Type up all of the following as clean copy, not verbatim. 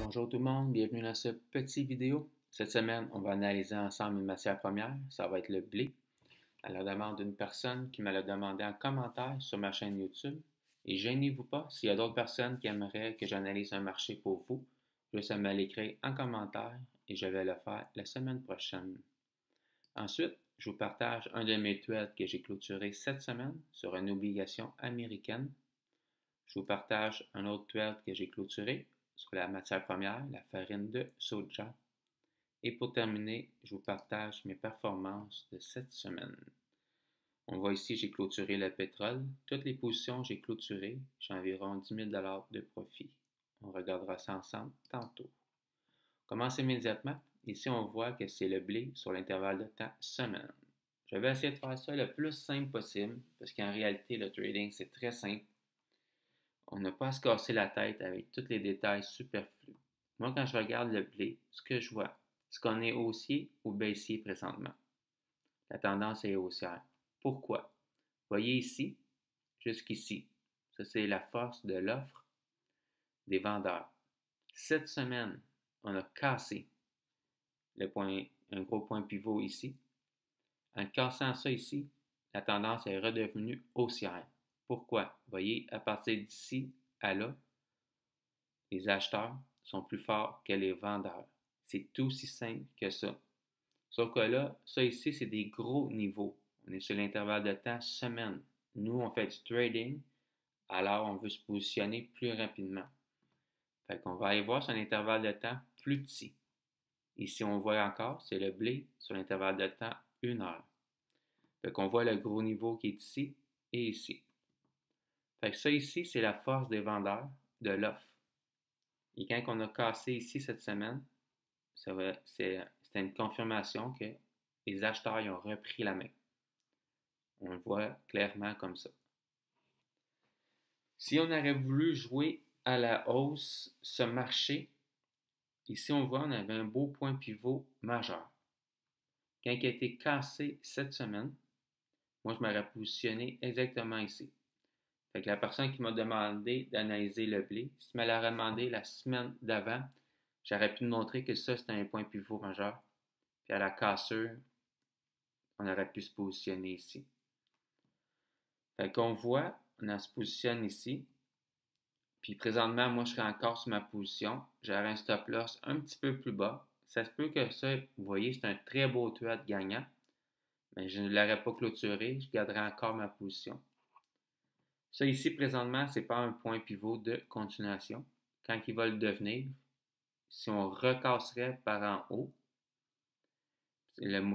Bonjour tout le monde, bienvenue dans ce petit vidéo. Cette semaine, on va analyser ensemble une matière première, ça va être le blé, à la demande d'une personne qui me l'a demandé en commentaire sur ma chaîne YouTube. Et gênez-vous pas, s'il y a d'autres personnes qui aimeraient que j'analyse un marché pour vous, juste à me l'écrire en commentaire et je vais le faire la semaine prochaine. Ensuite, je vous partage un de mes threads que j'ai clôturé cette semaine sur une obligation américaine. Je vous partage un autre thread que j'ai clôturé sur la matière première, la farine de soja. Et pour terminer, je vous partage mes performances de cette semaine. On voit ici, j'ai clôturé le pétrole. Toutes les positions, j'ai clôturé. J'ai environ 10 000 de profit. On regardera ça ensemble tantôt. On commence immédiatement. Ici, on voit que c'est le blé sur l'intervalle de temps semaine. Je vais essayer de faire ça le plus simple possible parce qu'en réalité, le trading, c'est très simple. On n'a pas à se casser la tête avec tous les détails superflus. Moi, quand je regarde le blé, ce que je vois, c'est qu'on est haussier ou baissier présentement. La tendance est haussière. Pourquoi? Voyez ici, jusqu'ici. Ça, c'est la force de l'offre des vendeurs. Cette semaine, on a cassé un gros point pivot ici. En cassant ça ici, la tendance est redevenue haussière. Pourquoi? Voyez, à partir d'ici à là, les acheteurs sont plus forts que les vendeurs. C'est aussi simple que ça. Sauf que là, ça ici, c'est des gros niveaux. On est sur l'intervalle de temps semaine. Nous, on fait du trading, alors on veut se positionner plus rapidement. Fait qu'on va aller voir sur un intervalle de temps plus petit. Ici, on voit encore, c'est le blé sur l'intervalle de temps 1 heure. Fait qu'on voit le gros niveau qui est ici et ici. Fait que ça ici, c'est la force des vendeurs de l'offre. Et quand on a cassé ici cette semaine, c'était une confirmation que les acheteurs ont repris la main. On le voit clairement comme ça. Si on aurait voulu jouer à la hausse ce marché, ici on voit on avait un beau point pivot majeur. Quand il a été cassé cette semaine, moi je m'aurais positionné exactement ici. Fait que la personne qui m'a demandé d'analyser le blé, si tu me l'aurais demandé la semaine d'avant, j'aurais pu te montrer que ça c'était un point pivot majeur. Puis à la cassure, on aurait pu se positionner ici. Fait qu'on voit, on se positionne ici. Puis présentement, moi, je serais encore sur ma position. J'aurais un stop loss un petit peu plus bas. Ça se peut que ça, vous voyez, c'est un très beau trade gagnant. Mais je ne l'aurais pas clôturé. Je garderai encore ma position. Ça ici, présentement, ce n'est pas un point pivot de continuation. Quand il va le devenir, si on recasserait par en haut,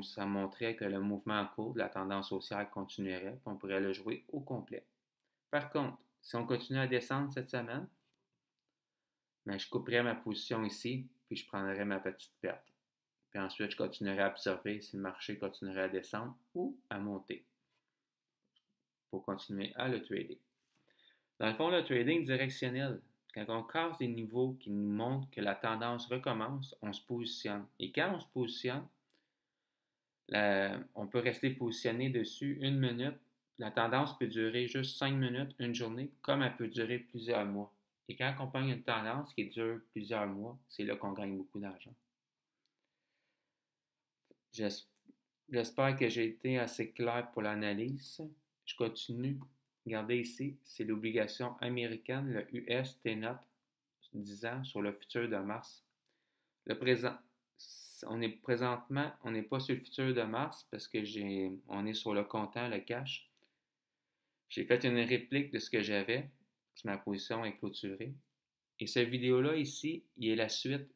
ça montrait que le mouvement en cours de la tendance haussière continuerait, puis on pourrait le jouer au complet. Par contre, si on continue à descendre cette semaine, ben, je couperais ma position ici, puis je prendrais ma petite perte. Puis ensuite, je continuerai à observer si le marché continuerait à descendre ou à monter pour continuer à le trader. Dans le fond, le trading directionnel, quand on casse des niveaux qui nous montrent que la tendance recommence, on se positionne. Et quand on se positionne, on peut rester positionné dessus 1 minute. La tendance peut durer juste 5 minutes, une journée, comme elle peut durer plusieurs mois. Et quand on pogne une tendance qui dure plusieurs mois, c'est là qu'on gagne beaucoup d'argent. J'espère que j'ai été assez clair pour l'analyse. Je continue. Regardez ici, c'est l'obligation américaine, le US T-Note, 10 ans sur le futur de mars. Le présent, présentement, on n'est pas sur le futur de mars parce que on est sur le comptant, le cash. J'ai fait une réplique de ce que j'avais, parce que ma position est clôturée. Et cette vidéo-là ici, il est la suite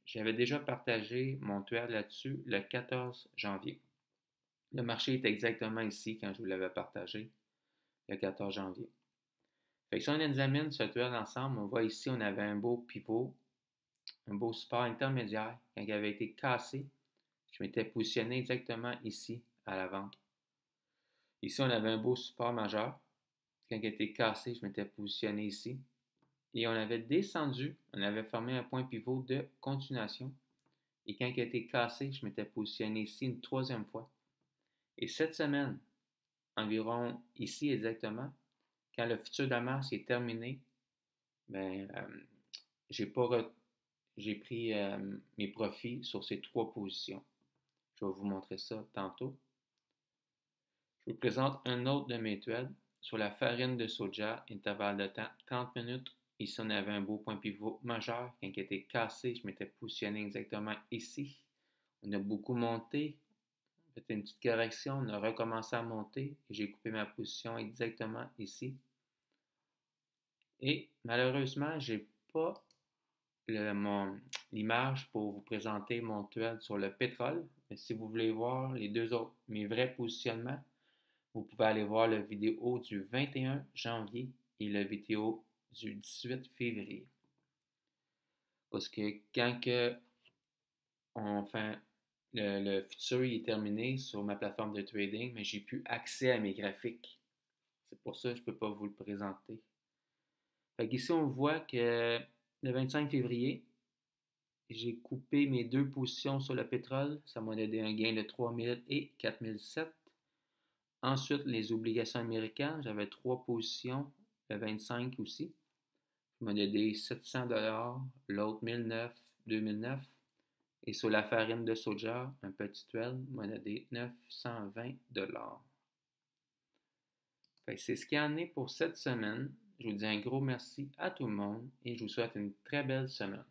j'avais déjà partagé mon thread là-dessus le 14 janvier. Le marché est exactement ici quand je vous l'avais partagé le 14 janvier. Fait que si on examine ce thread ensemble, on voit ici on avait un beau pivot, un beau support intermédiaire. Quand il avait été cassé, je m'étais positionné exactement ici à la vente. Ici, on avait un beau support majeur. Quand il a été cassé, je m'étais positionné ici. Et on avait descendu, on avait formé un point pivot de continuation. Et quand il a été cassé, je m'étais positionné ici une troisième fois. Et cette semaine, environ ici exactement, quand le futur de mars est terminé, ben, j'ai pas re- j'ai pris mes profits sur ces trois positions. Je vais vous montrer ça tantôt. Je vous présente un autre de mes trades sur la farine de soja, intervalle de temps 30 minutes. Ici, on avait un beau point pivot majeur. Quand il était cassé, je m'étais positionné exactement ici. On a beaucoup monté, on a fait une petite correction, on a recommencé à monter et j'ai coupé ma position exactement ici. Et malheureusement, j'ai pas l'image pour vous présenter mon trade sur le pétrole. Mais si vous voulez voir les deux autres, mes vrais positionnements, vous pouvez aller voir la vidéo du 21 janvier et la vidéo du 18 février. Parce que quand enfin, le futur est terminé sur ma plateforme de trading, mais j'ai plus accès à mes graphiques. C'est pour ça que je ne peux pas vous le présenter. Fait qu'ici, on voit que le 25 février, j'ai coupé mes deux positions sur le pétrole. Ça m'a donné un gain de 3000 et 4007. Ensuite, les obligations américaines, j'avais trois positions, le 25 aussi. Ça m'a donné 700 l'autre 1009, 2009. Et sur la farine de soja, un petit trade m'a donné 920 C'est ce qu'il y en est pour cette semaine. Je vous dis un gros merci à tout le monde et je vous souhaite une très belle semaine.